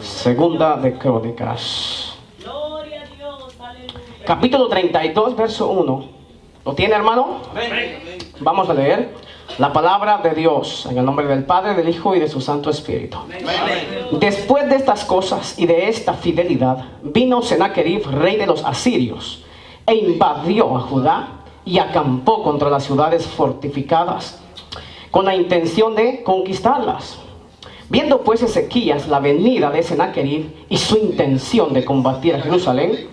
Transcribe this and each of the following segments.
Segunda de Crónicas. Capítulo 32, verso 1. ¿Lo tiene, hermano? Vamos a leer la palabra de Dios en el nombre del Padre, del Hijo y de su Santo Espíritu. Después de estas cosas y de esta fidelidad, vino Sennacherib, rey de los asirios, e invadió a Judá y acampó contra las ciudades fortificadas, con la intención de conquistarlas. Viendo pues Ezequías la venida de Sennacherib y su intención de combatir a Jerusalén,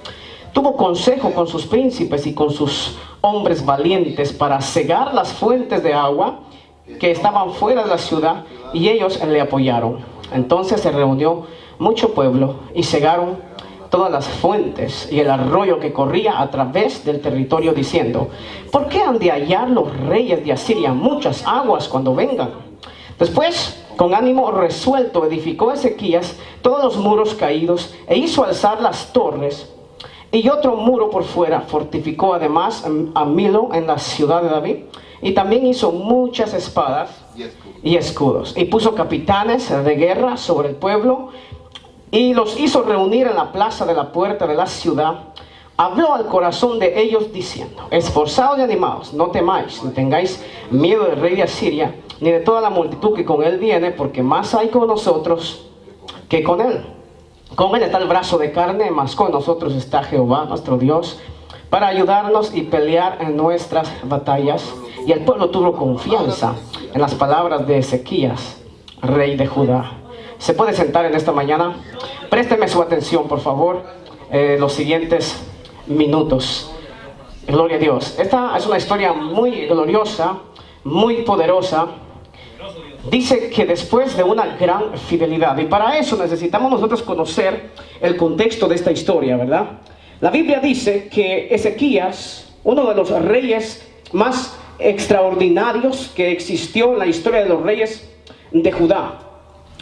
tuvo consejo con sus príncipes y con sus hombres valientes para cegar las fuentes de agua que estaban fuera de la ciudad, y ellos le apoyaron. Entonces se reunió mucho pueblo y cegaron todas las fuentes y el arroyo que corría a través del territorio, diciendo: ¿por qué han de hallar los reyes de Asiria muchas aguas cuando vengan? Después, con ánimo resuelto, edificó Ezequías todos los muros caídos e hizo alzar las torres y otro muro por fuera. Fortificó además a Milo en la ciudad de David, y también hizo muchas espadas y escudos, y puso capitanes de guerra sobre el pueblo y los hizo reunir en la plaza de la puerta de la ciudad. Habló al corazón de ellos diciendo: esforzaos y animaos, no temáis ni tengáis miedo del rey de Asiria, ni de toda la multitud que con él viene, porque más hay con nosotros que con él. Con él está el brazo de carne, mas con nosotros está Jehová nuestro Dios, para ayudarnos y pelear en nuestras batallas. Y el pueblo tuvo confianza en las palabras de Ezequías, rey de Judá. ¿Se puede sentar en esta mañana? Présteme su atención, por favor, los siguientes minutos. Gloria a Dios. Esta es una historia muy gloriosa, muy poderosa. Dice que después de una gran fidelidad, y para eso necesitamos nosotros conocer el contexto de esta historia, ¿verdad? La Biblia dice que Ezequías, uno de los reyes más extraordinarios que existió en la historia de los reyes de Judá,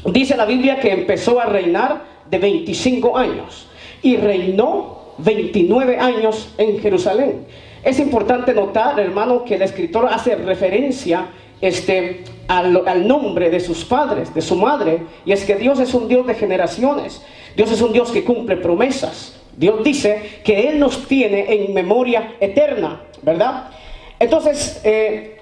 dice la Biblia que empezó a reinar de 25 años y reinó 29 años en Jerusalén. Es importante notar, hermano, que el escritor hace referencia al nombre de sus padres, de su madre, y es que Dios es un Dios de generaciones. Dios es un Dios que cumple promesas. Dios dice que Él nos tiene en memoria eterna, ¿verdad? Entonces,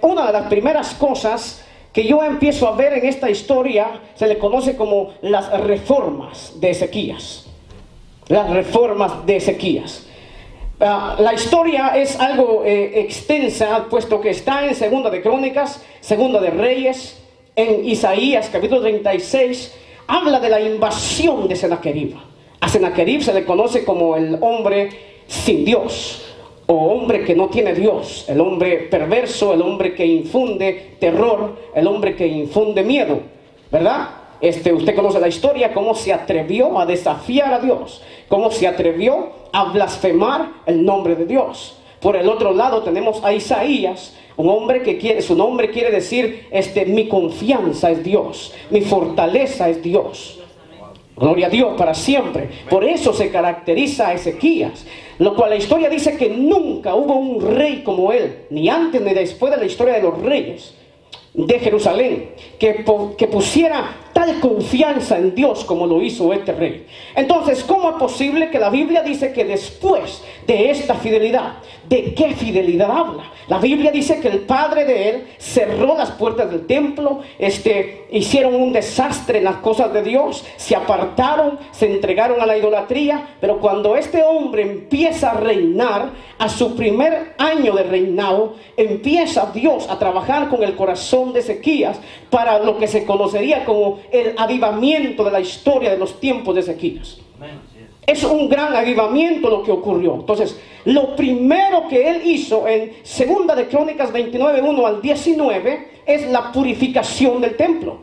una de las primeras cosas que yo empiezo a ver en esta historia se le conoce como las reformas de Ezequías. Las reformas de Ezequías. La historia es algo extensa, puesto que está en Segunda de Crónicas, Segunda de Reyes, en Isaías capítulo 36, habla de la invasión de Sennacherib. A Sennacherib se le conoce como el hombre sin Dios, o hombre que no tiene Dios, el hombre perverso, el hombre que infunde terror, el hombre que infunde miedo, ¿verdad? Usted conoce la historia, cómo se atrevió a desafiar a Dios, cómo se atrevió a blasfemar el nombre de Dios. Por el otro lado tenemos a Isaías, un hombre que su nombre quiere decir, mi confianza es Dios, mi fortaleza es Dios. Gloria a Dios para siempre. Por eso se caracteriza a Ezequías, lo cual la historia dice que nunca hubo un rey como él, ni antes ni después de la historia de los reyes de Jerusalén, que pusiera tal confianza en Dios como lo hizo este rey. Entonces, ¿cómo es posible que la Biblia dice que después de esta fidelidad? ¿De qué fidelidad habla? La Biblia dice que el padre de él cerró las puertas del templo, hicieron un desastre en las cosas de Dios, se apartaron, se entregaron a la idolatría. Pero cuando este hombre empieza a reinar, a su primer año de reinado, empieza Dios a trabajar con el corazón de Ezequías para lo que se conocería como el avivamiento de la historia de los tiempos de Ezequías. Es un gran avivamiento lo que ocurrió. Entonces, lo primero que él hizo en Segunda de Crónicas 29, 1 al 19 es la purificación del templo.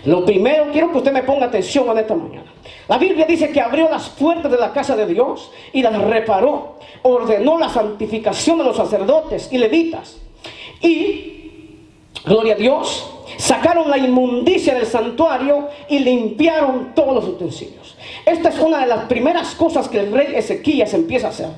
Lo primero, quiero que usted me ponga atención en esta mañana. La Biblia dice que abrió las puertas de la casa de Dios y las reparó. Ordenó la santificación de los sacerdotes y levitas. Y, gloria a Dios, sacaron la inmundicia del santuario y limpiaron todos los utensilios. Esta es una de las primeras cosas que el rey Ezequías empieza a hacer.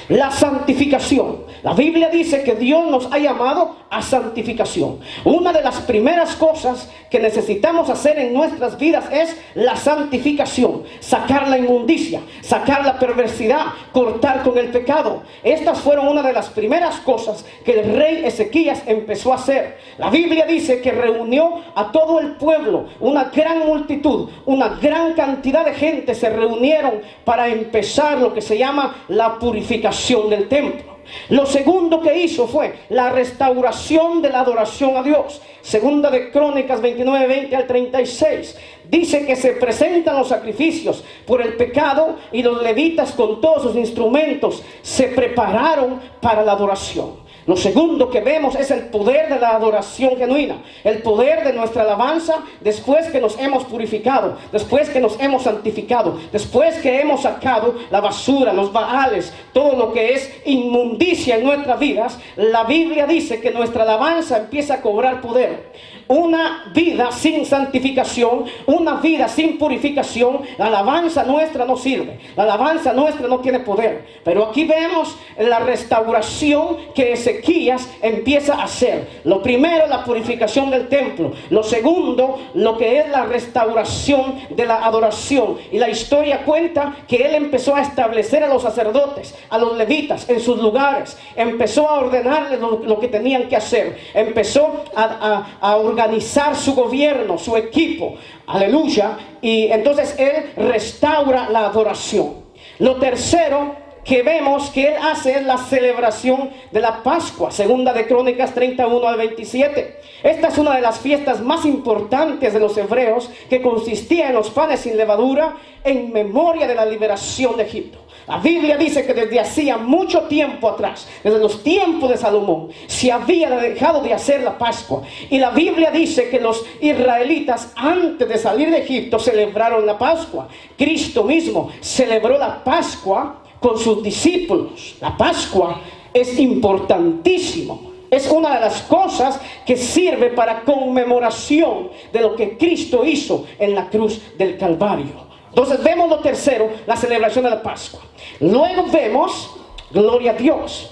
La santificación. La Biblia dice que Dios nos ha llamado a santificación. Una de las primeras cosas que necesitamos hacer en nuestras vidas es la santificación. Sacar la inmundicia, sacar la perversidad, cortar con el pecado. Estas fueron una de las primeras cosas que el rey Ezequías empezó a hacer. La Biblia dice que reunió a todo el pueblo, una gran multitud, una gran cantidad de gente se reunieron para empezar lo que se llama la purificación del templo. Lo segundo que hizo fue la restauración de la adoración a Dios. Segunda de Crónicas 29, 20 al 36. Dice que se presentan los sacrificios por el pecado y los levitas con todos sus instrumentos se prepararon para la adoración. Lo segundo que vemos es el poder de la adoración genuina, el poder de nuestra alabanza después que nos hemos purificado, después que nos hemos santificado, después que hemos sacado la basura, los baales, todo lo que es inmundicia en nuestras vidas. La Biblia dice que nuestra alabanza empieza a cobrar poder. Una vida sin santificación, una vida sin purificación, la alabanza nuestra no sirve, la alabanza nuestra no tiene poder. Pero aquí vemos la restauración que Ezequías empieza a hacer. Lo primero, la purificación del templo. Lo segundo, lo que es la restauración de la adoración. Y la historia cuenta que él empezó a establecer a los sacerdotes, a los levitas en sus lugares. Empezó a ordenarles lo que tenían que hacer. Empezó a organizar su gobierno, su equipo. Aleluya. Y entonces él restaura la adoración. Lo tercero que vemos que él hace es la celebración de la Pascua. Segunda de Crónicas 31 al 27. Esta es una de las fiestas más importantes de los hebreos, que consistía en los panes sin levadura en memoria de la liberación de Egipto. La Biblia dice que desde hacía mucho tiempo atrás, desde los tiempos de Salomón, se había dejado de hacer la Pascua. Y la Biblia dice que los israelitas antes de salir de Egipto celebraron la Pascua. Cristo mismo celebró la Pascua con sus discípulos. La Pascua es importantísimo. Es una de las cosas que sirve para conmemoración de lo que Cristo hizo en la cruz del Calvario. Entonces vemos lo tercero, la celebración de la Pascua. Luego vemos, gloria a Dios,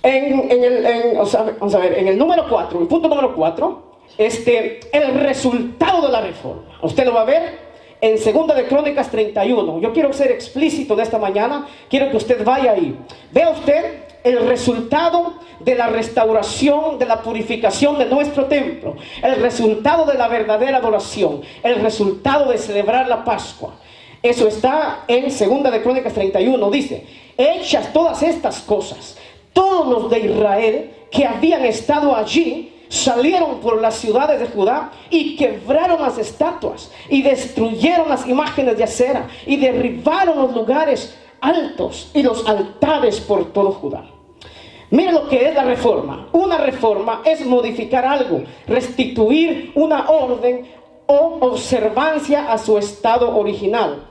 vamos a ver, en el número 4, el punto número 4, el resultado de la reforma. Usted lo va a ver en Segunda de Crónicas 31. Yo quiero ser explícito de esta mañana. Quiero que usted vaya ahí. Vea usted el resultado de la restauración, de la purificación de nuestro templo, el resultado de la verdadera adoración, el resultado de celebrar la Pascua. Eso está en Segunda de Crónicas 31. Dice: hechas todas estas cosas, todos los de Israel que habían estado allí salieron por las ciudades de Judá y quebraron las estatuas y destruyeron las imágenes de acera y derribaron los lugares altos y los altares por todo Judá. Mire lo que es la reforma. Una reforma es modificar algo, restituir una orden o observancia a su estado original.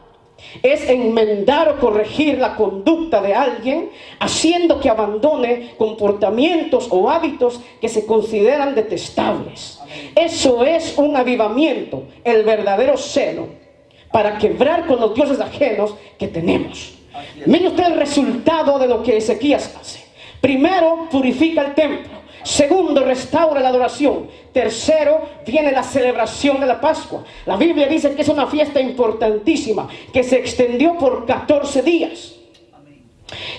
Es enmendar o corregir la conducta de alguien, haciendo que abandone comportamientos o hábitos que se consideran detestables. Eso es un avivamiento, el verdadero celo para quebrar con los dioses ajenos que tenemos. Mire usted el resultado de lo que Ezequías hace. Primero, purifica el templo. Segundo, restaura la adoración. Tercero, viene la celebración de la Pascua. La Biblia dice que es una fiesta importantísima, que se extendió por 14 días.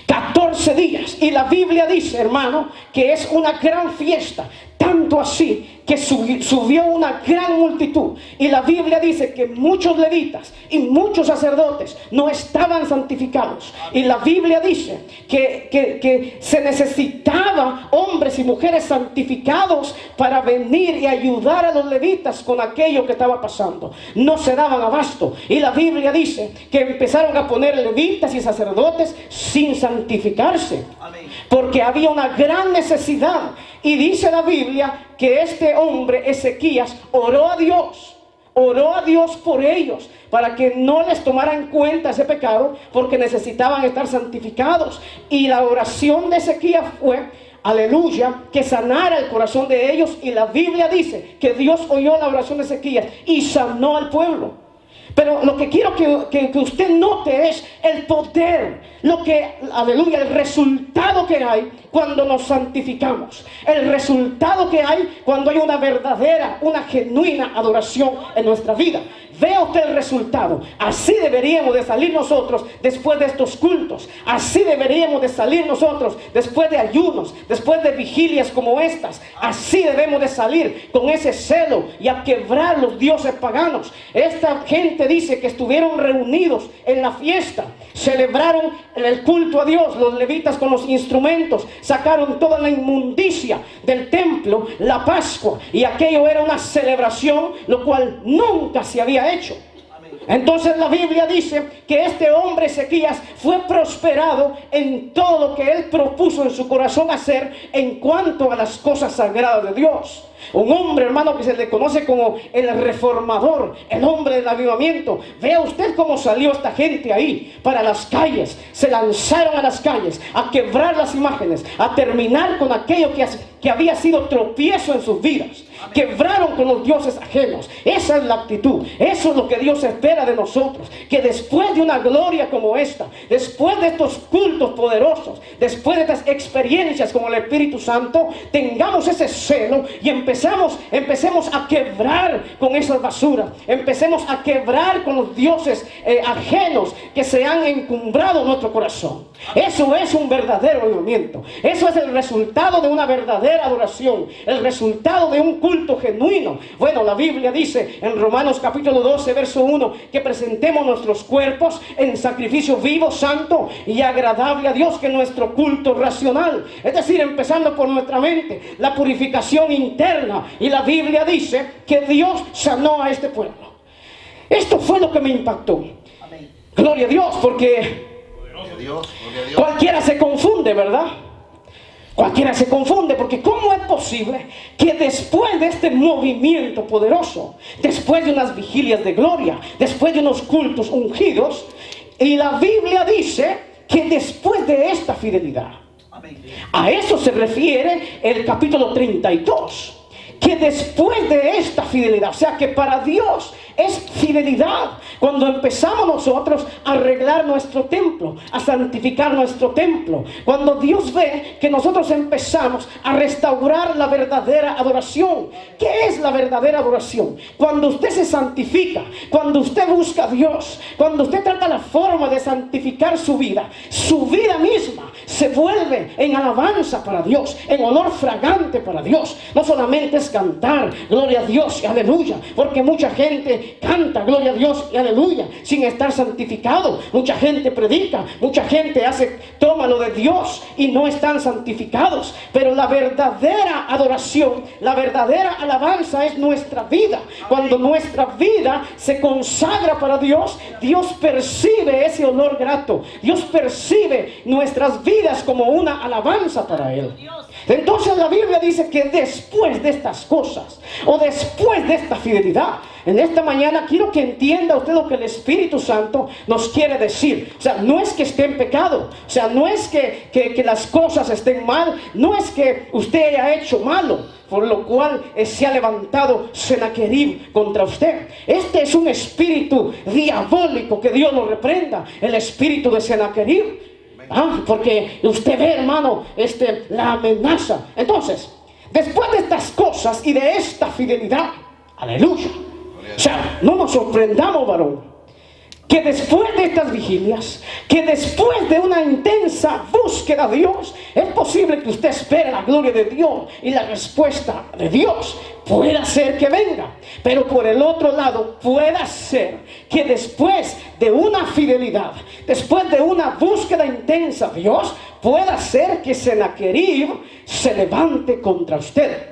14 días. Y la Biblia dice, hermano, que es una gran fiesta. Tanto así que subió una gran multitud. Y la Biblia dice que muchos levitas y muchos sacerdotes no estaban santificados. Y la Biblia dice que se necesitaba hombres y mujeres santificados para venir y ayudar a los levitas con aquello que estaba pasando. No se daban abasto. Y la Biblia dice que empezaron a poner levitas y sacerdotes sin santificarse, porque había una gran necesidad. Y dice la Biblia que este hombre Ezequías oró a Dios por ellos, para que no les tomara en cuenta ese pecado, porque necesitaban estar santificados. Y la oración de Ezequías fue, aleluya, que sanara el corazón de ellos. Y la Biblia dice que Dios oyó la oración de Ezequías y sanó al pueblo. Pero lo que quiero que usted note es el poder, aleluya, el resultado que hay cuando nos santificamos, el resultado que hay cuando hay una verdadera, una genuina adoración en nuestra vida. Vea usted el resultado. Así deberíamos de salir nosotros después de estos cultos. Así deberíamos de salir nosotros después de ayunos, después de vigilias como estas. Así debemos de salir con ese celo y a quebrar los dioses paganos. Esta gente dice que estuvieron reunidos en la fiesta, celebraron el culto a Dios, los levitas con los instrumentos, sacaron toda la inmundicia del templo, la Pascua, y aquello era una celebración, lo cual nunca se había hecho. Entonces la Biblia dice que este hombre Ezequías fue prosperado en todo lo que él propuso en su corazón hacer en cuanto a las cosas sagradas de Dios. Un hombre, hermano, que se le conoce como el reformador, el hombre del avivamiento. Vea usted cómo salió esta gente ahí para las calles. Se lanzaron a las calles a quebrar las imágenes, a terminar con aquello que había sido tropiezo en sus vidas. Quebraron con los dioses ajenos. Esa es la actitud. Eso es lo que Dios espera de nosotros. Que después de una gloria como esta, después de estos cultos poderosos, después de estas experiencias como el Espíritu Santo, tengamos ese celo y empecemos a quebrar con esas basuras. Empecemos a quebrar con los dioses ajenos que se han encumbrado en nuestro corazón. Eso es un verdadero movimiento. Eso es el resultado de una verdadera adoración, el resultado de un culto genuino. Bueno, la Biblia dice en Romanos capítulo 12 verso 1 que presentemos nuestros cuerpos en sacrificio vivo, santo y agradable a Dios, que es nuestro culto racional. Es decir, empezando por nuestra mente, la purificación interna. Y la Biblia dice que Dios sanó a este pueblo. Esto fue lo que me impactó. Gloria a Dios, porque cualquiera se confunde, ¿verdad? Cualquiera se confunde, porque ¿cómo es posible que después de este movimiento poderoso, después de unas vigilias de gloria, después de unos cultos ungidos, y la Biblia dice que después de esta fidelidad, a eso se refiere el capítulo 32, que después de esta fidelidad, o sea que para Dios es fidelidad cuando empezamos nosotros a arreglar nuestro templo, a santificar nuestro templo, cuando Dios ve que nosotros empezamos a restaurar la verdadera adoración. ¿Qué es la verdadera adoración? Cuando usted se santifica, cuando usted busca a Dios, cuando usted trata la forma de santificar su vida misma se vuelve en alabanza para Dios, en olor fragante para Dios. No solamente es cantar gloria a Dios y aleluya, porque mucha gente canta gloria a Dios y aleluya sin estar santificado. Mucha gente predica, mucha gente toma lo de Dios y no están santificados. Pero la verdadera adoración, la verdadera alabanza es nuestra vida. Cuando nuestra vida se consagra para Dios, Dios percibe ese olor grato. Dios percibe nuestras vidas como una alabanza para Él. Entonces la Biblia dice que después de estas cosas, o después de esta fidelidad, en esta mañana quiero que entienda usted lo que el Espíritu Santo nos quiere decir. O sea, no es que esté en pecado, o sea, no es que las cosas estén mal, no es que usted haya hecho malo, por lo cual se ha levantado Sennacherib contra usted. Este es un espíritu diabólico, que Dios lo reprenda, el espíritu de Sennacherib. Porque usted ve, hermano, la amenaza. Entonces, después de estas cosas y de esta fidelidad, aleluya, o sea, no nos sorprendamos, varón, que después de estas vigilias, que después de una intensa búsqueda de Dios, es posible que usted espere la gloria de Dios y la respuesta de Dios. Puede ser que venga, pero por el otro lado puede ser que después de una fidelidad, después de una búsqueda intensa de Dios, pueda ser que Sennacherib se levante contra usted.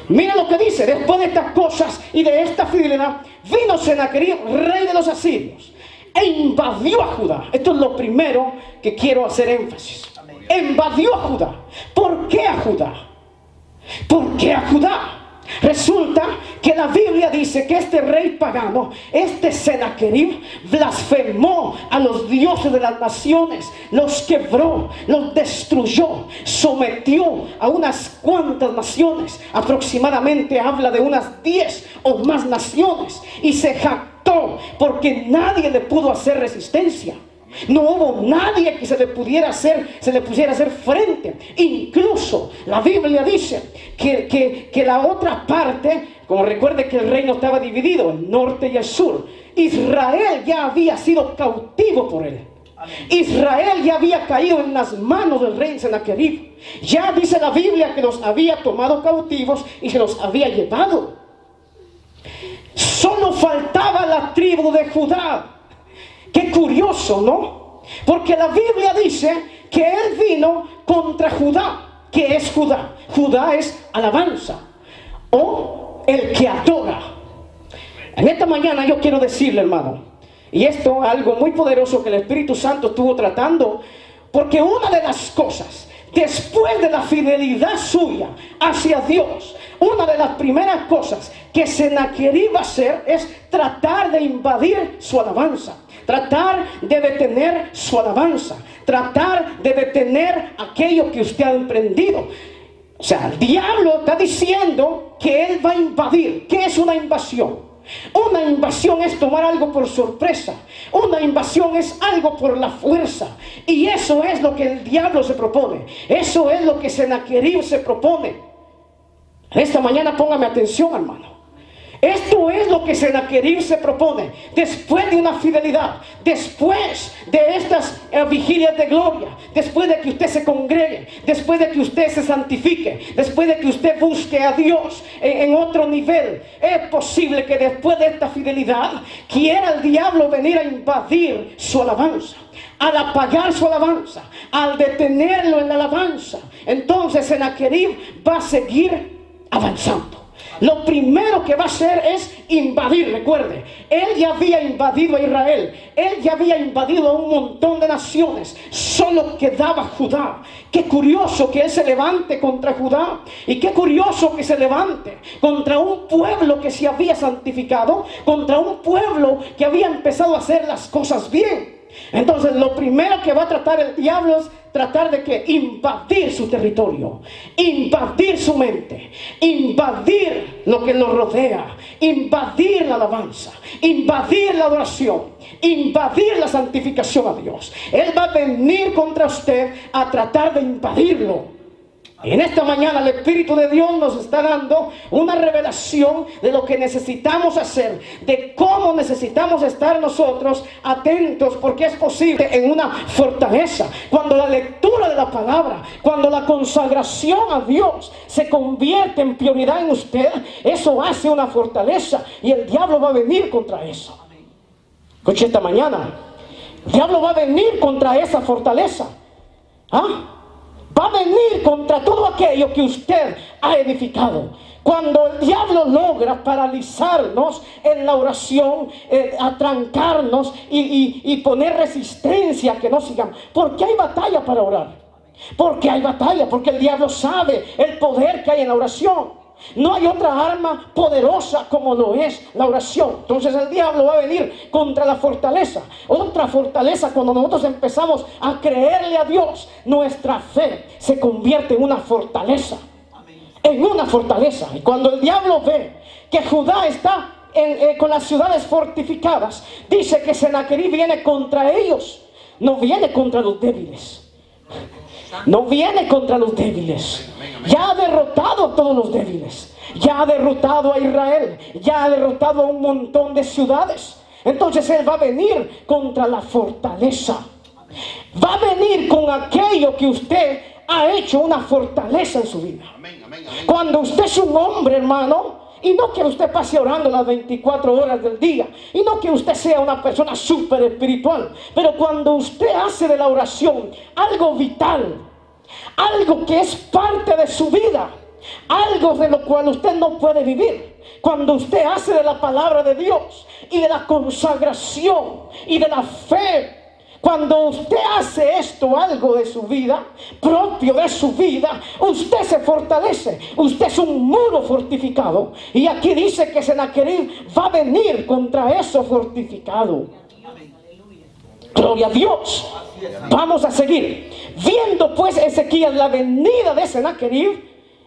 Mira lo que dice: después de estas cosas y de esta fidelidad, vino Sennacherib, rey de los asirios, e invadió a Judá. Esto es lo primero que quiero hacer énfasis. Invadió a Judá. ¿Por qué a Judá? ¿Por qué a Judá? Resulta que la Biblia dice que este rey pagano, este Sennacherib, blasfemó a los dioses de las naciones, los quebró, los destruyó, sometió a unas cuantas naciones, aproximadamente habla de unas 10 o más naciones, y se jactó porque nadie le pudo hacer resistencia. No hubo nadie que se le pusiera a hacer frente. Incluso la Biblia dice que la otra parte, como recuerde que el reino estaba dividido, el norte y el sur, Israel ya había sido cautivo por él. Israel ya había caído en las manos del rey Sennacherib. Ya dice la Biblia que los había tomado cautivos y se los había llevado. Solo faltaba la tribu de Judá. Qué curioso, ¿no? Porque la Biblia dice que él vino contra Judá. ¿Qué es Judá? Judá es alabanza o el que adora. En esta mañana yo quiero decirle, hermano, y esto es algo muy poderoso que el Espíritu Santo estuvo tratando, porque una de las cosas, después de la fidelidad suya hacia Dios, una de las primeras cosas que Sennacherib va a hacer es tratar de invadir su alabanza, tratar de detener su alabanza, tratar de detener aquello que usted ha emprendido. O sea, el diablo está diciendo que él va a invadir. ¿Qué es una invasión? Una invasión es tomar algo por sorpresa. Una invasión es algo por la fuerza. Y eso es lo que el diablo se propone. Eso es lo que Sennacherib se propone. Esta mañana póngame atención, hermano. Esto es lo que Sennacherib se propone. Después de una fidelidad, después de estas vigilias de gloria, después de que usted se congregue, después de que usted se santifique, después de que usted busque a Dios en otro nivel, es posible que después de esta fidelidad quiera el diablo venir a invadir su alabanza, al apagar su alabanza, al detenerlo en la alabanza. Entonces Sennacherib va a seguir avanzando. Lo primero que va a hacer es invadir. Recuerde, él ya había invadido a Israel, él ya había invadido a un montón de naciones, solo quedaba Judá. Qué curioso que él se levante contra Judá, y qué curioso que se levante contra un pueblo que se había santificado, contra un pueblo que había empezado a hacer las cosas bien. Entonces lo primero que va a tratar el diablo es tratar de que invadir su territorio, invadir su mente, invadir lo que lo rodea, invadir la alabanza, invadir la adoración, invadir la santificación a Dios. Él va a venir contra usted a tratar de invadirlo. Y en esta mañana el Espíritu de Dios nos está dando una revelación de lo que necesitamos hacer, de cómo necesitamos estar nosotros atentos, porque es posible en una fortaleza, cuando la lectura de la palabra, cuando la consagración a Dios se convierte en prioridad en usted, eso hace una fortaleza y el diablo va a venir contra eso. Escuche esta mañana, el diablo va a venir contra esa fortaleza. Va a venir contra todo aquello que usted ha edificado. Cuando el diablo logra paralizarnos en la oración, atrancarnos y poner resistencia a que no sigamos. ¿Por qué hay batalla para orar? Porque hay batalla, porque el diablo sabe el poder que hay en la oración. No hay otra arma poderosa como lo es la oración. Entonces el diablo va a venir contra la fortaleza. Otra fortaleza, cuando nosotros empezamos a creerle a Dios, nuestra fe se convierte en una fortaleza. En una fortaleza. Y cuando el diablo ve que Judá está con las ciudades fortificadas, dice que Sennacherib viene contra ellos. No viene contra los débiles. No viene contra los débiles. Ya ha derrotado a todos los débiles. Ya ha derrotado a Israel. Ya ha derrotado a un montón de ciudades. Entonces él va a venir contra la fortaleza. Va a venir con aquello que usted ha hecho una fortaleza en su vida. Cuando usted es un hombre, hermano, y no que usted pase orando las 24 horas del día, y no que usted sea una persona súper espiritual, pero cuando usted hace de la oración algo vital, algo que es parte de su vida, algo de lo cual usted no puede vivir, cuando usted hace de la palabra de Dios y de la consagración y de la fe, cuando usted hace esto algo de su vida, propio de su vida, usted se fortalece. Usted es un muro fortificado. Y aquí dice que Sennacherib va a venir contra eso fortificado. Gloria a Dios. Vamos a seguir. Viendo pues Ezequías la venida de Sennacherib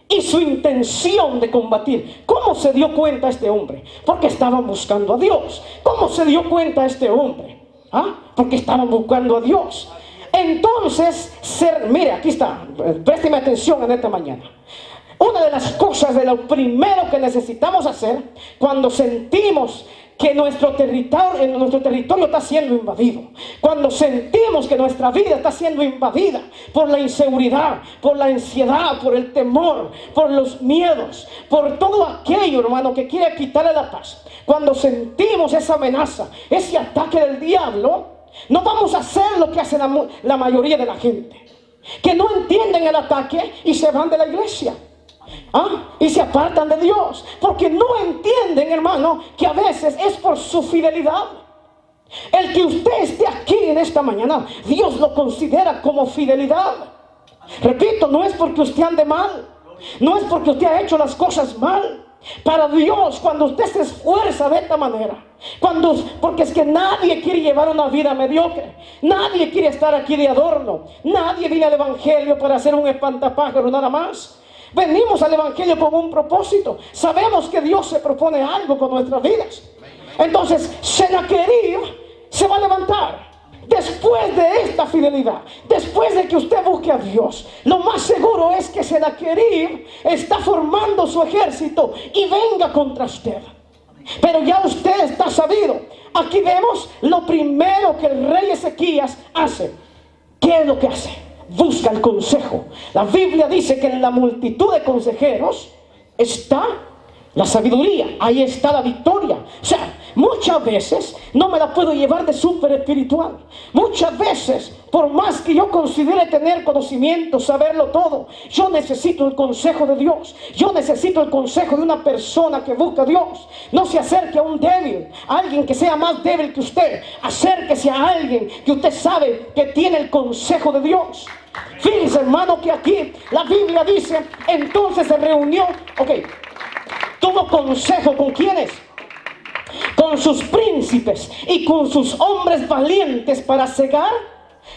y su intención de combatir. ¿Cómo se dio cuenta este hombre? Porque estaban buscando a Dios. ¿Cómo se dio cuenta este hombre? Porque estaban buscando a Dios. Entonces, mire, aquí está, présteme atención en esta mañana. Una de las cosas, de lo primero que necesitamos hacer cuando sentimos que nuestro territorio está siendo invadido, cuando sentimos que nuestra vida está siendo invadida por la inseguridad, por la ansiedad, por el temor, por los miedos, por todo aquello, hermano, que quiere quitarle la paz, cuando sentimos esa amenaza, ese ataque del diablo, no vamos a hacer lo que hace la mayoría de la gente, que no entienden el ataque y se van de la iglesia. Y se apartan de Dios, porque no entienden, hermano, que a veces es por su fidelidad. El que usted esté aquí en esta mañana, Dios lo considera como fidelidad. Repito, no es porque usted ande mal, no es porque usted ha hecho las cosas mal. Para Dios, cuando usted se esfuerza de esta manera, porque es que nadie quiere llevar una vida mediocre, nadie quiere estar aquí de adorno, nadie viene al evangelio para hacer un espantapájaro nada más. Venimos al evangelio con un propósito. Sabemos que Dios se propone algo con nuestras vidas. Entonces Sennacherib se va a levantar después de esta fidelidad, después de que usted busque a Dios. Lo más seguro es que Sennacherib está formando su ejército y venga contra usted. Pero ya usted está sabido. Aquí vemos lo primero que el rey Ezequías hace. ¿Qué es lo que hace? Busca el consejo. La Biblia dice que en la multitud de consejeros está la sabiduría, ahí está la victoria. O sea, muchas veces no me la puedo llevar de súper espiritual. Muchas veces, por más que yo considere tener conocimiento, saberlo todo, yo necesito el consejo de Dios. Yo necesito el consejo de una persona que busca a Dios. No se acerque a un débil, a alguien que sea más débil que usted. Acérquese a alguien que usted sabe que tiene el consejo de Dios. Fíjense, hermano, que aquí la Biblia dice, entonces se reunió, tuvo consejo ¿con quiénes? Con sus príncipes y con sus hombres valientes para cegar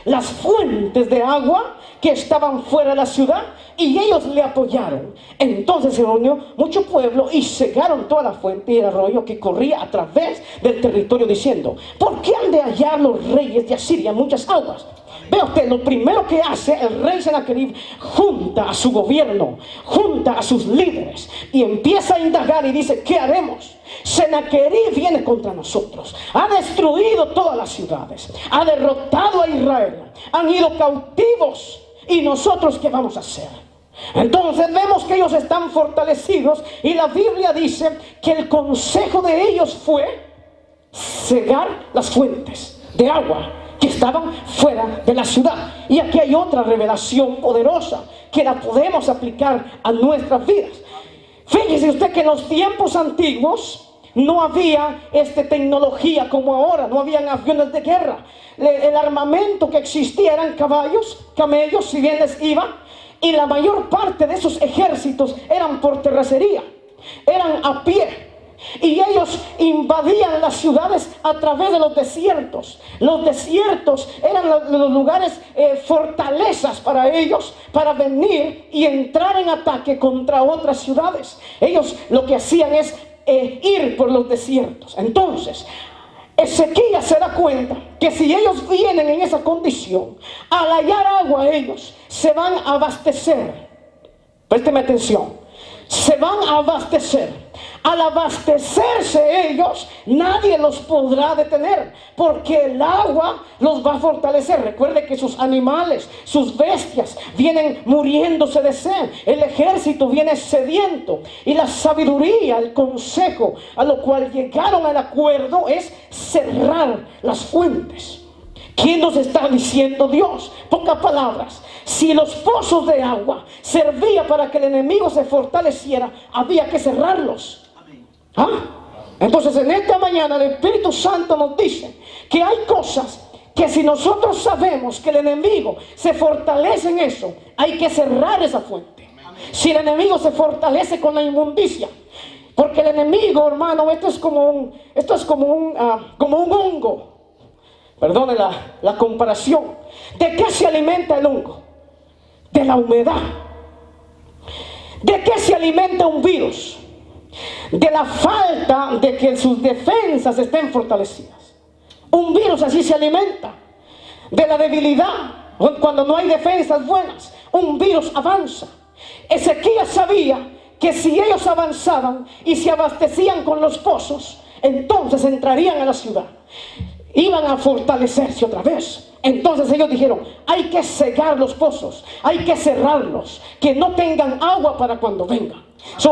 las fuentes de agua que estaban fuera de la ciudad, y ellos le apoyaron. Entonces se reunió mucho pueblo y cegaron toda la fuente y el arroyo que corría a través del territorio, diciendo: ¿por qué han de hallar los reyes de Asiria muchas aguas? Vea usted, lo primero que hace el rey Sennacherib, junta a su gobierno, junta a sus líderes y empieza a indagar y dice: ¿qué haremos? Sennacherib viene contra nosotros, ha destruido todas las ciudades, ha derrotado a Israel, han ido cautivos, y nosotros ¿qué vamos a hacer? Entonces vemos que ellos están fortalecidos, y la Biblia dice que el consejo de ellos fue cegar las fuentes de agua que estaban fuera de la ciudad. Y aquí hay otra revelación poderosa que la podemos aplicar a nuestras vidas. Fíjese usted que en los tiempos antiguos no había tecnología como ahora, no habían aviones de guerra. El armamento que existía eran caballos, camellos, si bien les iba, y la mayor parte de esos ejércitos eran por terracería, eran a pie. Y ellos invadían las ciudades a través de los desiertos. Los desiertos eran los lugares, fortalezas para ellos, para venir y entrar en ataque contra otras ciudades. Ellos lo que hacían es ir por los desiertos. Entonces Ezequías se da cuenta que si ellos vienen en esa condición, al hallar agua, ellos se van a abastecer. Présteme atención, se van a abastecer. Al abastecerse ellos, nadie los podrá detener, porque el agua los va a fortalecer. Recuerde que sus animales, sus bestias vienen muriéndose de sed, el ejército viene sediento, y la sabiduría, el consejo a lo cual llegaron al acuerdo es cerrar las fuentes. ¿Quién nos está diciendo Dios? Pocas palabras. Si los pozos de agua servían para que el enemigo se fortaleciera, había que cerrarlos. Entonces en esta mañana el Espíritu Santo nos dice que hay cosas que si nosotros sabemos que el enemigo se fortalece en eso, hay que cerrar esa fuente. Si el enemigo se fortalece con la inmundicia, porque el enemigo, hermano, esto es como un hongo. Perdone la comparación. ¿De qué se alimenta el hongo? De la humedad. ¿De qué se alimenta un virus? De la falta de que sus defensas estén fortalecidas. Un virus así se alimenta. De la debilidad, cuando no hay defensas buenas, un virus avanza. Ezequías sabía que si ellos avanzaban y se abastecían con los pozos, entonces entrarían a la ciudad. Iban a fortalecerse otra vez. Entonces ellos dijeron, hay que cegar los pozos, hay que cerrarlos, que no tengan agua para cuando venga.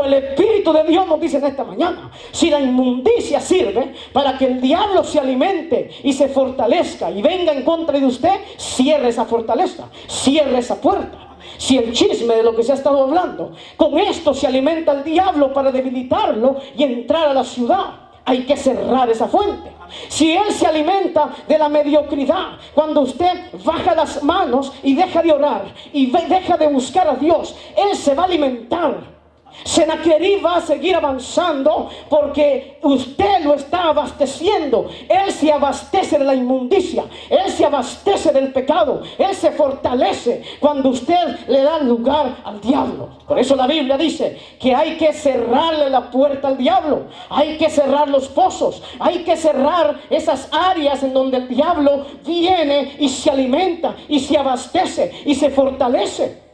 El Espíritu de Dios nos dice en esta mañana, si la inmundicia sirve para que el diablo se alimente y se fortalezca y venga en contra de usted, cierre esa fortaleza, cierre esa puerta. Si el chisme de lo que se ha estado hablando, con esto se alimenta el diablo para debilitarlo y entrar a la ciudad, hay que cerrar esa fuente. Si él se alimenta de la mediocridad, cuando usted baja las manos y deja de orar y deja de buscar a Dios, él se va a alimentar. Sennacherib va a seguir avanzando porque usted lo está abasteciendo. Él se abastece de la inmundicia, él se abastece del pecado, él se fortalece cuando usted le da lugar al diablo. Por eso la Biblia dice que hay que cerrarle la puerta al diablo, hay que cerrar los pozos, hay que cerrar esas áreas en donde el diablo viene y se alimenta y se abastece y se fortalece.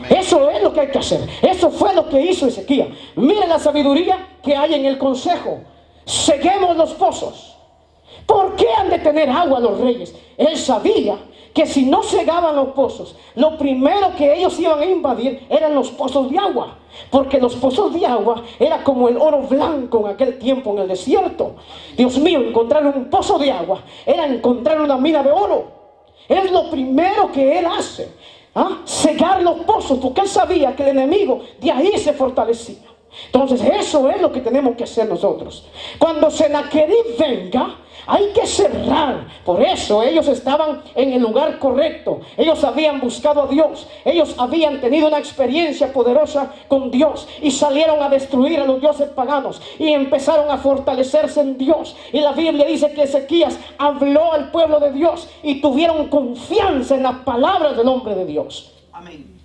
Eso es lo que hay que hacer. Eso fue lo que hizo Ezequías. Mire la sabiduría que hay en el consejo. Ceguemos los pozos. ¿Por qué han de tener agua los reyes? Él sabía que si no cegaban los pozos, lo primero que ellos iban a invadir eran los pozos de agua. Porque los pozos de agua era como el oro blanco en aquel tiempo en el desierto. Dios mío, encontrar un pozo de agua era encontrar una mina de oro. Es lo primero que él hace. Cegar los pozos, porque él sabía que el enemigo de ahí se fortalecía. Entonces eso es lo que tenemos que hacer nosotros. Cuando Sennacherib venga, hay que cerrar. Por eso ellos estaban en el lugar correcto. Ellos habían buscado a Dios, ellos habían tenido una experiencia poderosa con Dios y salieron a destruir a los dioses paganos y empezaron a fortalecerse en Dios. Y la Biblia dice que Ezequías habló al pueblo de Dios y tuvieron confianza en las palabras del hombre de Dios. Amén.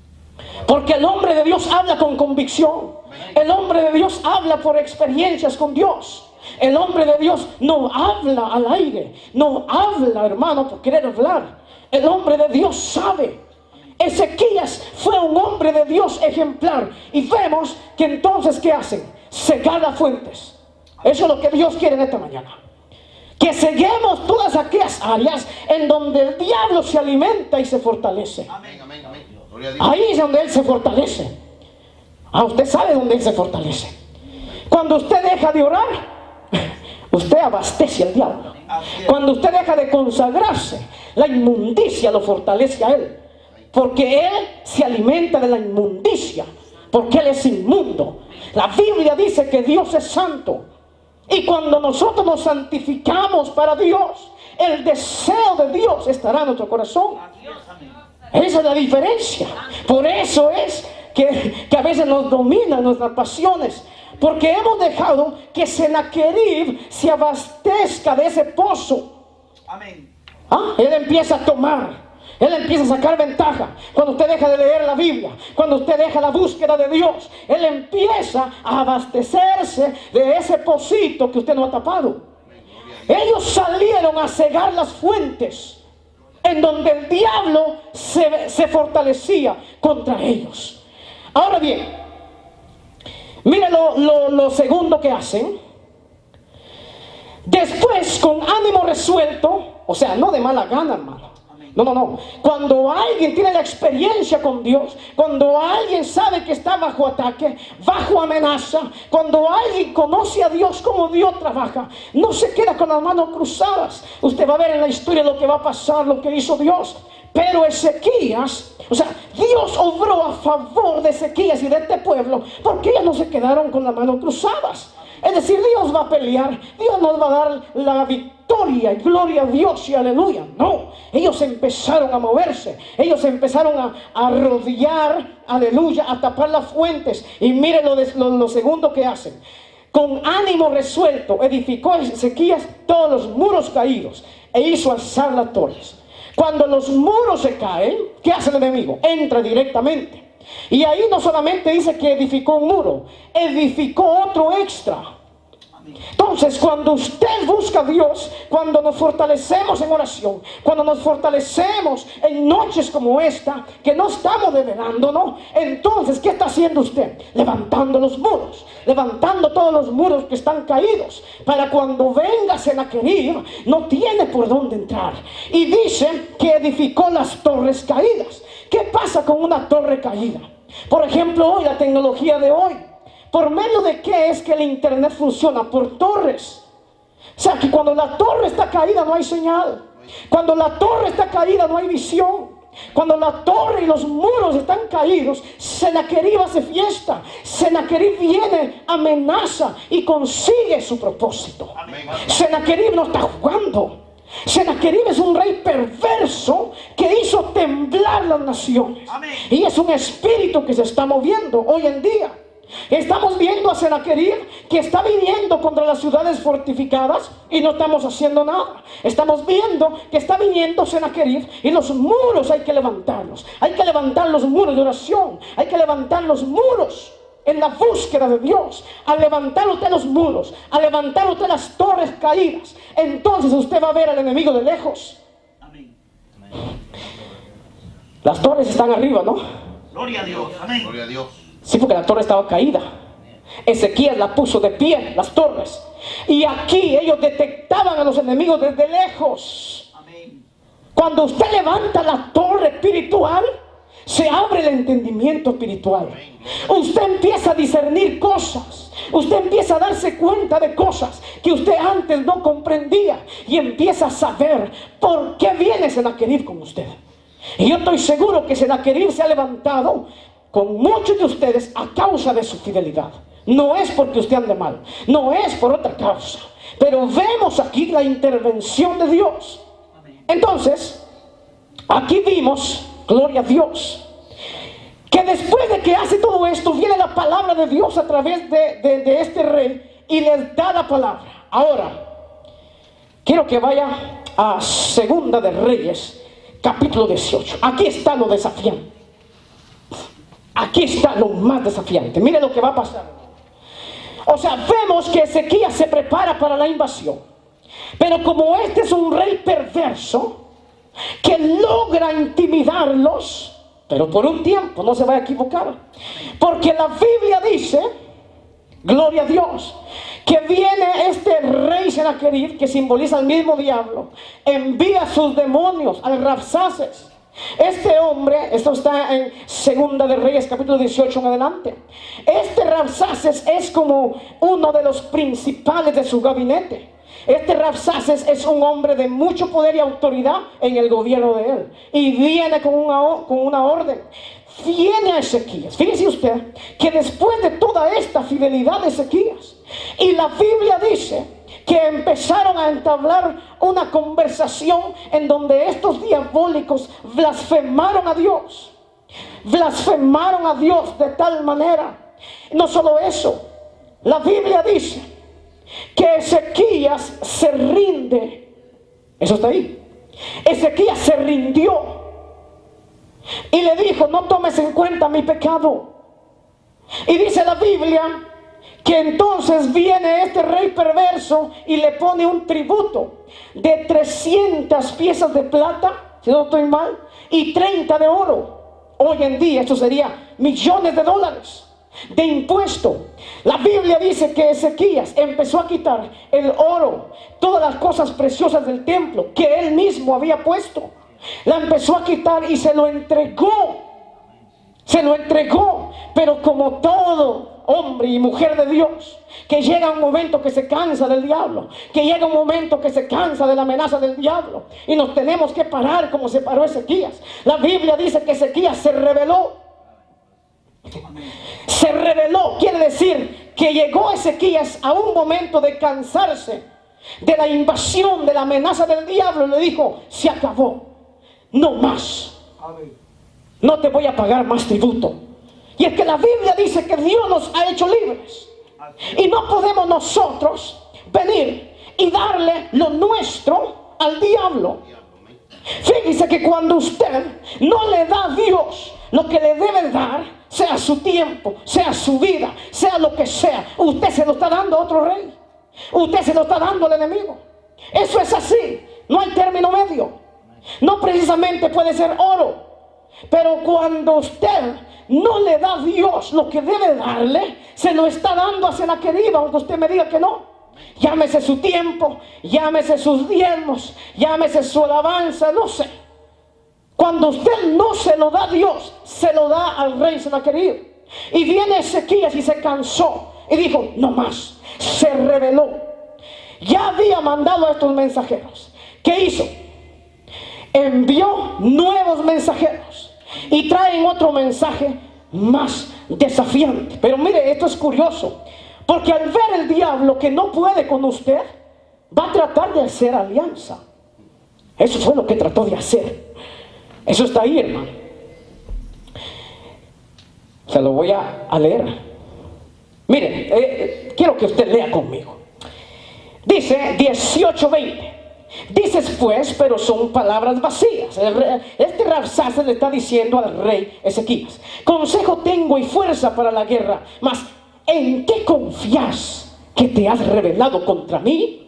Porque el hombre de Dios habla con convicción. El hombre de Dios habla por experiencias con Dios. El hombre de Dios no habla al aire, no habla, hermano, por querer hablar. El hombre de Dios sabe. Ezequías fue un hombre de Dios ejemplar. Y vemos que entonces, ¿qué hacen? Cegar las fuentes. Eso es lo que Dios quiere en esta mañana. Que ceguemos todas aquellas áreas en donde el diablo se alimenta y se fortalece. Amén, amén, amén. Ahí es donde él se fortalece. Usted sabe dónde él se fortalece. Cuando usted deja de orar, usted abastece al diablo. Cuando usted deja de consagrarse, la inmundicia lo fortalece a él. Porque él se alimenta de la inmundicia. Porque él es inmundo. La Biblia dice que Dios es santo. Y cuando nosotros nos santificamos para Dios, el deseo de Dios estará en nuestro corazón. Esa es la diferencia. Por eso es que a veces nos dominan nuestras pasiones. Porque hemos dejado que Sennacherib se abastezca de ese pozo. Amén. Él empieza a tomar. Él empieza a sacar ventaja. Cuando usted deja de leer la Biblia, cuando usted deja la búsqueda de Dios, él empieza a abastecerse de ese pocito que usted no ha tapado. Ellos salieron a cegar las fuentes en donde el diablo se fortalecía contra ellos. Ahora bien, mire lo segundo que hacen. Después, con ánimo resuelto, o sea, no de mala gana, hermano. No. Cuando alguien tiene la experiencia con Dios, cuando alguien sabe que está bajo ataque, bajo amenaza, cuando alguien conoce a Dios, como Dios trabaja, no se queda con las manos cruzadas. Usted va a ver en la historia lo que va a pasar, lo que hizo Dios. Pero Ezequías, Dios obró a favor de Ezequías y de este pueblo, porque ellos no se quedaron con las manos cruzadas. Es decir, Dios va a pelear, Dios nos va a dar la victoria y gloria a Dios y aleluya. No, ellos empezaron a moverse, ellos empezaron a rodear, aleluya, a tapar las fuentes. Y miren lo segundo que hacen. Con ánimo resuelto edificó Ezequías todos los muros caídos e hizo alzar las torres. Cuando los muros se caen, ¿qué hace el enemigo? Entra directamente. Y ahí no solamente dice que edificó un muro, edificó otro extra. Entonces, cuando usted busca a Dios, cuando nos fortalecemos en oración, cuando nos fortalecemos en noches como esta, que no estamos develándonos, entonces, ¿qué está haciendo usted? Levantando los muros, levantando todos los muros que están caídos, para cuando venga Sennacherib, no tiene por dónde entrar. Y dice que edificó las torres caídas. ¿Qué pasa con una torre caída? Por ejemplo, hoy, la tecnología de hoy, ¿por medio de qué es que el internet funciona? Por torres. O sea, que cuando la torre está caída no hay señal. Cuando la torre está caída no hay visión. Cuando la torre y los muros están caídos, Sennacherib hace fiesta. Sennacherib viene, amenaza y consigue su propósito. Sennacherib no está jugando. Sennacherib es un rey perverso que hizo temblar las naciones. Y es un espíritu que se está moviendo hoy en día. Estamos viendo a Sennacherib que está viniendo contra las ciudades fortificadas y no estamos haciendo nada. Estamos viendo que está viniendo Sennacherib y los muros hay que levantarlos. Hay que levantar los muros de oración. Hay que levantar los muros en la búsqueda de Dios. Al levantar usted los muros, al levantar usted las torres caídas, entonces usted va a ver al enemigo de lejos. Las torres están arriba, ¿no? Gloria a Dios. Amén. Gloria a Dios. Sí, porque la torre estaba caída. Ezequías la puso de pie, las torres. Y aquí ellos detectaban a los enemigos desde lejos. Amén. Cuando usted levanta la torre espiritual, se abre el entendimiento espiritual. Usted empieza a discernir cosas. Usted empieza a darse cuenta de cosas que usted antes no comprendía. Y empieza a saber por qué viene Sennacherib con usted. Y yo estoy seguro que Sennacherib se ha levantado con muchos de ustedes a causa de su fidelidad. No es porque usted ande mal, no es por otra causa, pero vemos aquí la intervención de Dios. Entonces, aquí vimos, gloria a Dios, que después de que hace todo esto, viene la palabra de Dios a través de este rey y les da la palabra. Ahora, quiero que vaya a Segunda de Reyes, capítulo 18. Aquí está lo desafiante. Aquí está lo más desafiante. Mire lo que va a pasar. O sea, vemos que Ezequías se prepara para la invasión. Pero como este es un rey perverso, que logra intimidarlos, pero por un tiempo, no se va a equivocar. Porque la Biblia dice, gloria a Dios, que viene este rey Sennacherib, que simboliza al mismo diablo, envía sus demonios al Rabsaces. Este hombre, esto está en Segunda de Reyes capítulo 18 en adelante. Este Rabsaces es como uno de los principales de su gabinete. Este Rabsaces es un hombre de mucho poder y autoridad en el gobierno de él. Y viene con una orden. Viene a Ezequías. Fíjese usted que después de toda esta fidelidad de Ezequías, y la Biblia dice que empezaron a entablar una conversación en donde estos diabólicos blasfemaron a Dios. Blasfemaron a Dios de tal manera. No solo eso, la Biblia dice que Ezequías se rinde. Eso está ahí. Ezequías se rindió y le dijo: no tomes en cuenta mi pecado. Y dice la Biblia que entonces viene este rey perverso y le pone un tributo de 300 piezas de plata, si no estoy mal, y 30 de oro. Hoy en día esto sería millones de dólares de impuesto. La Biblia dice que Ezequías empezó a quitar el oro, todas las cosas preciosas del templo que él mismo había puesto. La empezó a quitar y se lo entregó. Se lo entregó. Pero como todo hombre y mujer de Dios, que llega un momento que se cansa del diablo, que llega un momento que se cansa de la amenaza del diablo, y nos tenemos que parar como se paró Ezequías. La Biblia dice que Ezequías se rebeló. Se rebeló, quiere decir que llegó Ezequías a un momento de cansarse de la invasión, de la amenaza del diablo, y le dijo: se acabó, no más, no te voy a pagar más tributo. Y es que la Biblia dice que Dios nos ha hecho libres, y no podemos nosotros venir y darle lo nuestro al diablo. Fíjese que cuando usted no le da a Dios lo que le debe dar, sea su tiempo, sea su vida, sea lo que sea, usted se lo está dando a otro rey. usted se lo está dando al enemigo. Eso es así, no hay término medio. No precisamente puede ser oro, pero cuando usted no le da a Dios lo que debe darle, se lo está dando a Senaquerib, aunque usted me diga que no. Llámese su tiempo, llámese sus diezmos, llámese su alabanza, no sé. Cuando usted no se lo da a Dios, se lo da al rey Senaquerib. Y viene Ezequías y se cansó y dijo, no más. Se rebeló. Ya había mandado a estos mensajeros. ¿Qué hizo? Envió nuevos mensajeros y traen otro mensaje más desafiante. Pero mire, esto es curioso, porque al ver el diablo que no puede con usted, va a tratar de hacer alianza. Eso fue lo que trató de hacer. Eso está ahí, hermano. Se lo voy a leer. Miren, quiero que usted lea conmigo. Dice 18:20. Dices pues, pero son palabras vacías. Este Rabsaces le está diciendo al rey Ezequías: consejo tengo y fuerza para la guerra, mas ¿en qué confías que te has rebelado contra mí?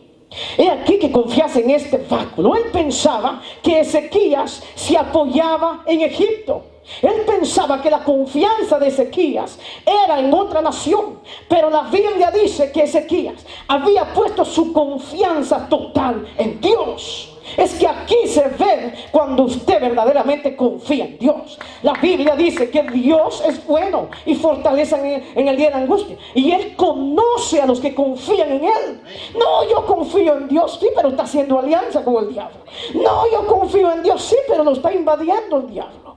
He aquí que confías en este báculo. Él pensaba que Ezequías se apoyaba en Egipto. Él pensaba que la confianza de Ezequías era en otra nación, pero la Biblia dice que Ezequías había puesto su confianza total en Dios. Es que aquí se ve cuando usted verdaderamente confía en Dios. La Biblia dice que Dios es bueno y fortaleza en el día de la angustia, y Él conoce a los que confían en Él. No, yo confío en Dios, sí, pero está haciendo alianza con el diablo. No, yo confío en Dios, sí, pero lo está invadiendo el diablo.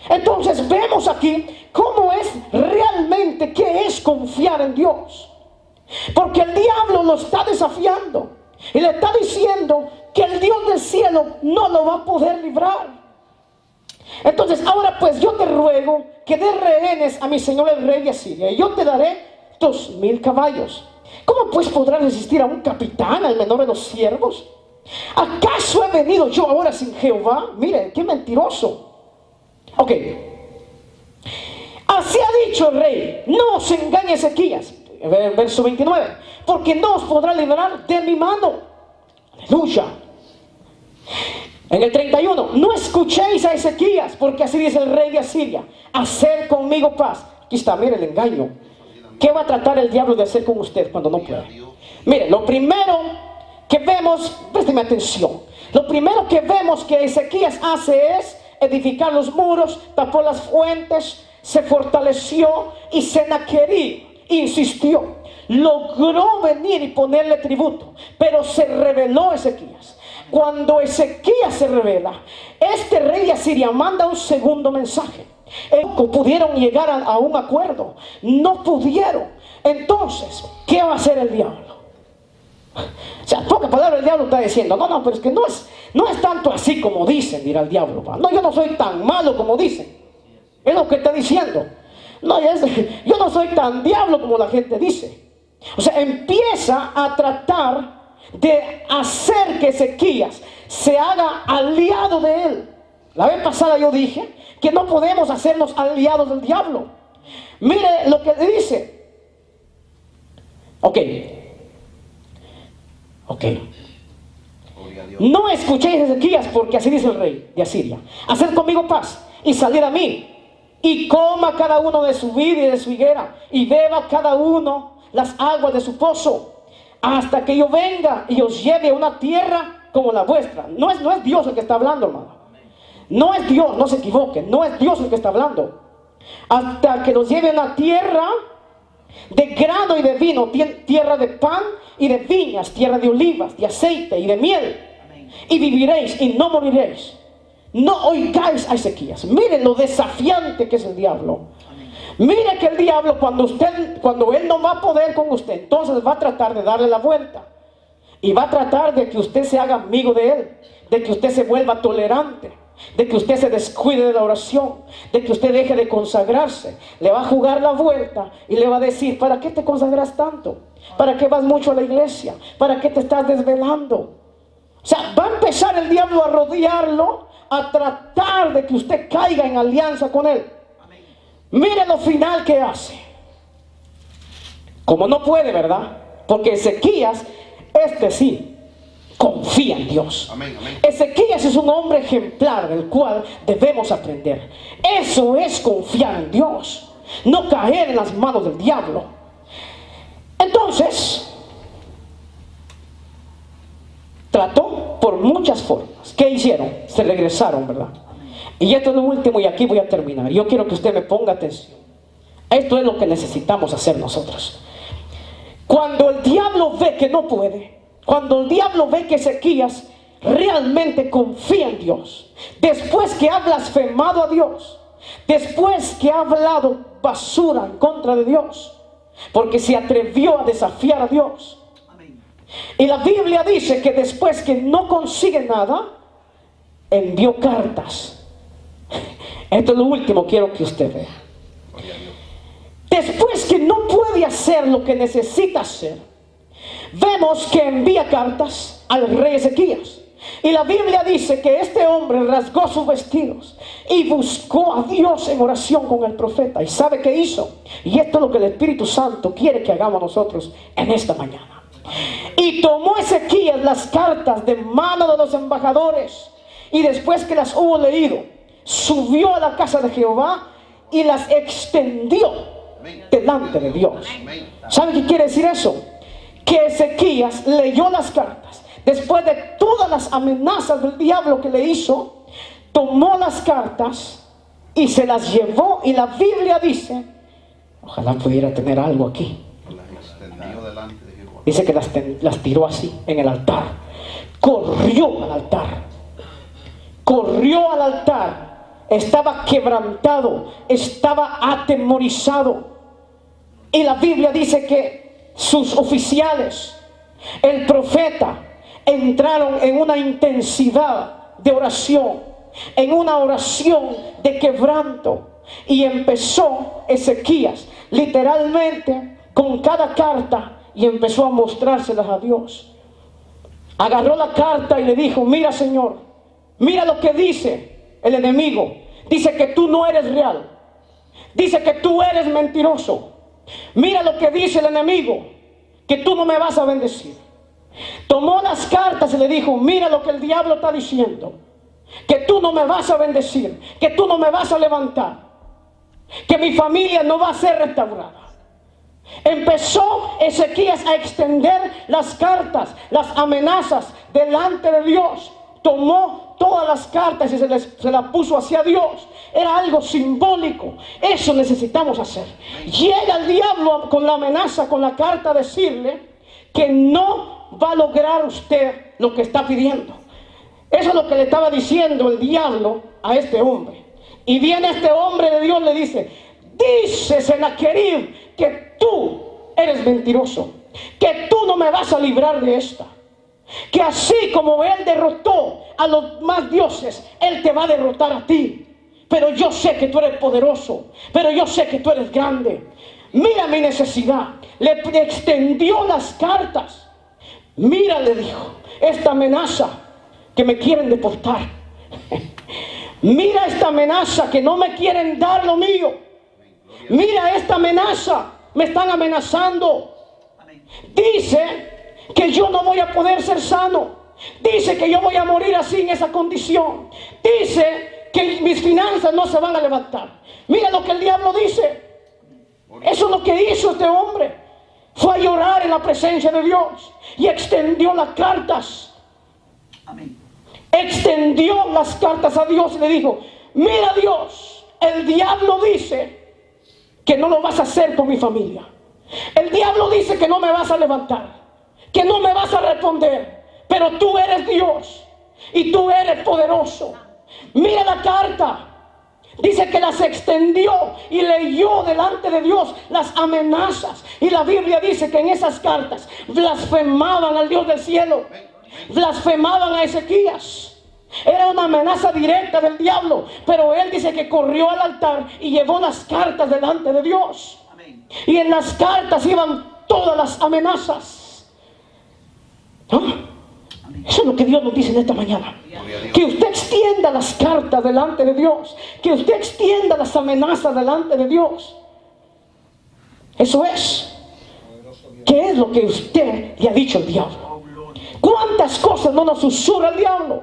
Entonces vemos aquí cómo es realmente, qué es confiar en Dios. Porque el diablo lo está desafiando y le está diciendo que el Dios del cielo no lo va a poder librar. Entonces ahora pues yo te ruego que des rehenes a mi señor el rey de Asiria, y yo te daré 2,000 caballos. ¿Cómo pues podrás resistir a un capitán, al menor de los siervos? ¿Acaso he venido yo ahora sin Jehová? Mire, qué mentiroso. Ok, así ha dicho el rey: no os engañe Ezequías, verso 29, porque no os podrá librar de mi mano. Aleluya. En el 31, no escuchéis a Ezequías, porque así dice el rey de Asiria: haced conmigo paz. Aquí está, mire el engaño. ¿Qué va a tratar el diablo de hacer con usted cuando no puede? Mire, lo primero que vemos, présteme atención, lo primero que vemos que Ezequías hace es edificar los muros, tapó las fuentes, se fortaleció, y Senaquerib insistió, logró venir y ponerle tributo, pero se rebeló Ezequías. Cuando Ezequías se rebela, este rey de Asiria manda un segundo mensaje. Pudieron llegar a un acuerdo, no pudieron. Entonces, ¿qué va a hacer el diablo? O sea, pocas palabras, el diablo está diciendo: no, pero es que no es tanto así como dicen, dirá el diablo. No, yo no soy tan malo como dicen. Es lo que está diciendo. No, yo no soy tan diablo como la gente dice. O sea, empieza a tratar de hacer que Ezequías se haga aliado de él. La vez pasada yo dije que no podemos hacernos aliados del diablo. Mire lo que dice. Ok. No escuchéis Ezequías, porque así dice el rey de Asiria: haced conmigo paz y salid a mí, y coma cada uno de su vid y de su higuera, y beba cada uno las aguas de su pozo, hasta que yo venga y os lleve a una tierra como la vuestra. No es Dios el que está hablando, hermano. No es Dios, no se equivoquen. No es Dios el que está hablando. Hasta que los lleve a una tierra de grano y de vino, tierra de pan y de viñas, tierra de olivas, de aceite y de miel. Y viviréis y no moriréis. No oigáis a Ezequías. Miren lo desafiante que es el diablo. Mire que el diablo, cuando él no va a poder con usted, entonces va a tratar de darle la vuelta. Y va a tratar de que usted se haga amigo de él, de que usted se vuelva tolerante, de que usted se descuide de la oración, de que usted deje de consagrarse. Le va a jugar la vuelta y le va a decir: ¿para qué te consagras tanto? ¿Para qué vas mucho a la iglesia? ¿Para qué te estás desvelando? O sea, va a empezar el diablo a rodearlo, a tratar de que usted caiga en alianza con él. Mire lo final que hace. Como no puede, ¿verdad? Porque Ezequías, sí, confía en Dios. Amén, amén. Ezequías es un hombre ejemplar del cual debemos aprender. Eso es confiar en Dios, no caer en las manos del diablo. Entonces, trató por muchas formas. ¿Qué hicieron? Se regresaron, ¿verdad? Y esto es lo último y aquí voy a terminar. Yo quiero que usted me ponga atención. Esto es lo que necesitamos hacer nosotros. Cuando el diablo ve que no puede, cuando el diablo ve que Ezequías realmente confía en Dios, después que ha blasfemado a Dios, después que ha hablado basura en contra de Dios, porque se atrevió a desafiar a Dios. Y la Biblia dice que después que no consigue nada, envió cartas. Esto es lo último que quiero que usted vea. Después que no puede hacer lo que necesita hacer, vemos que envía cartas al rey Ezequías. Y la Biblia dice que este hombre rasgó sus vestidos y buscó a Dios en oración con el profeta. ¿Y sabe qué hizo? Y esto es lo que el Espíritu Santo quiere que hagamos nosotros en esta mañana. Y tomó Ezequías las cartas de mano de los embajadores, y después que las hubo leído, subió a la casa de Jehová y las extendió delante de Dios. ¿Sabe qué quiere decir eso? Que Ezequías leyó las cartas. Después de todas las amenazas del diablo que le hizo, tomó las cartas y se las llevó. Y la Biblia dice, ojalá pudiera tener algo aquí, dice que las tiró así en el altar. Corrió al altar. Corrió al altar. Estaba quebrantado, estaba atemorizado. Y la Biblia dice que sus oficiales, el profeta, entraron en una intensidad de oración, en una oración de quebranto. Y empezó Ezequías literalmente con cada carta y empezó a mostrárselas a Dios. Agarró la carta y le dijo, mira, Señor, mira lo que dice el enemigo. Dice que tú no eres real. Dice que tú eres mentiroso. Mira lo que dice el enemigo, que tú no me vas a bendecir. Tomó las cartas y le dijo, mira lo que el diablo está diciendo, que tú no me vas a bendecir, que tú no me vas a levantar, que mi familia no va a ser restaurada. Empezó Ezequías a extender las cartas, las amenazas delante de Dios. Tomó todas las cartas y se las puso hacia Dios. Era algo simbólico. Eso necesitamos hacer. Llega el diablo con la amenaza, con la carta, a decirle que no va a lograr usted lo que está pidiendo. Eso es lo que le estaba diciendo el diablo a este hombre. Y viene este hombre de Dios, le dice, dice Sennacherib que tú eres mentiroso, que tú no me vas a librar de esta, que así como él derrotó a los más dioses, él te va a derrotar a ti. Pero yo sé que tú eres poderoso, pero yo sé que tú eres grande. Mira mi necesidad. Le extendió las cartas. Mira, le dijo, esta amenaza que me quieren deportar. Mira esta amenaza que no me quieren dar lo mío. Mira esta amenaza, me están amenazando. Dice que yo no voy a poder ser sano. Dice que yo voy a morir así en esa condición. Dice que mis finanzas no se van a levantar. Mira lo que el diablo dice. Eso es lo que hizo este hombre. Fue a llorar en la presencia de Dios y extendió las cartas. Extendió las cartas a Dios y le dijo, mira Dios, el diablo dice que no lo vas a hacer con mi familia. El diablo dice que no me vas a levantar, que no me vas a responder, pero tú eres Dios y tú eres poderoso. Mira la carta. Dice que las extendió y leyó delante de Dios las amenazas. Y la Biblia dice que en esas cartas blasfemaban al Dios del cielo. Blasfemaban a Ezequías. Era una amenaza directa del diablo. Pero él dice que corrió al altar y llevó las cartas delante de Dios. Y en las cartas iban todas las amenazas. ¿No? Eso es lo que Dios nos dice en esta mañana. Que usted extienda las cartas delante de Dios. Que usted extienda las amenazas delante de Dios. Eso es. ¿Qué es lo que usted le ha dicho al diablo? ¿Cuántas cosas no nos susurra el diablo?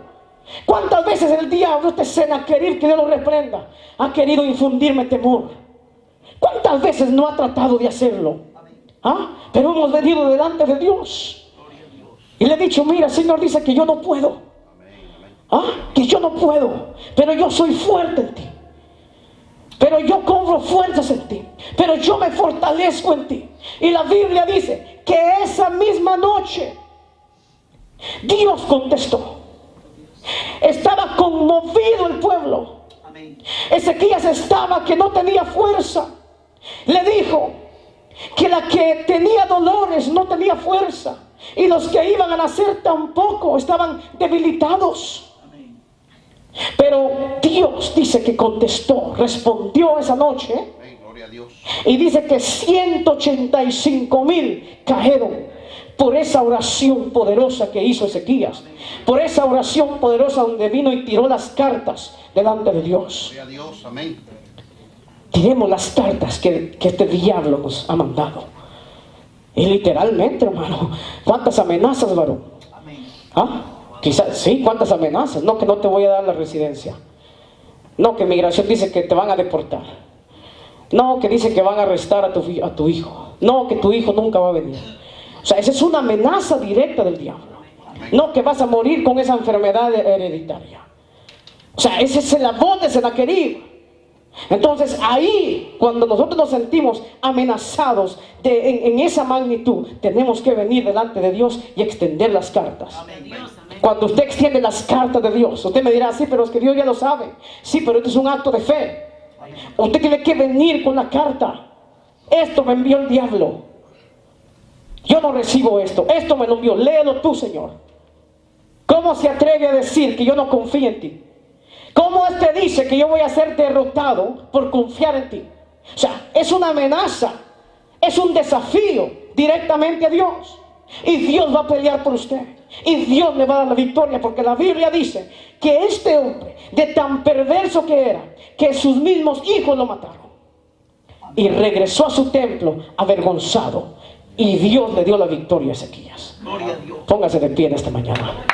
¿Cuántas veces el diablo te cena a querer que Dios lo reprenda? Ha querido infundirme temor. ¿Cuántas veces no ha tratado de hacerlo? ¿Ah? Pero hemos venido delante de Dios y le he dicho, mira, Señor dice que yo no puedo. ¿Ah? Que yo no puedo, pero yo soy fuerte en ti. Pero yo cobro fuerzas en ti. Pero yo me fortalezco en ti. Y la Biblia dice que esa misma noche Dios contestó. Estaba conmovido el pueblo. Ezequías estaba que no tenía fuerza. Le dijo que la que tenía dolores no tenía fuerza. Y los que iban a nacer tampoco, estaban debilitados. Pero Dios dice que contestó, respondió esa noche. Gloria a Dios. Y dice que 185,000 cayeron por esa oración poderosa que hizo Ezequías. Por esa oración poderosa donde vino y tiró las cartas delante de Dios. Gloria a Dios. Amén. Tiremos las cartas que este diablo nos ha mandado. Y literalmente, hermano, ¿cuántas amenazas, varón? ¿Ah? Quizás, sí, ¿cuántas amenazas? No, que no te voy a dar la residencia. No, que migración dice que te van a deportar. No, que dice que van a arrestar a tu hijo. No, que tu hijo nunca va a venir. O sea, esa es una amenaza directa del diablo. No, que vas a morir con esa enfermedad hereditaria. O sea, ese es el abón de Senaquerib. Entonces ahí, cuando nosotros nos sentimos amenazados en esa magnitud, tenemos que venir delante de Dios y extender las cartas. Cuando usted extiende las cartas de Dios, usted me dirá, sí, pero es que Dios ya lo sabe. Sí, pero esto es un acto de fe. Usted tiene que venir con la carta. Esto me envió el diablo. Yo no recibo esto. Esto me lo envió. Léelo tú, Señor. ¿Cómo se atreve a decir que yo no confío en ti? ¿Cómo te dice que yo voy a ser derrotado por confiar en ti? O sea, es una amenaza. Es un desafío directamente a Dios. Y Dios va a pelear por usted. Y Dios le va a dar la victoria, porque la Biblia dice que este hombre, de tan perverso que era, que sus mismos hijos lo mataron. Y regresó a su templo avergonzado. Y Dios le dio la victoria a Ezequías. Póngase de pie en esta mañana.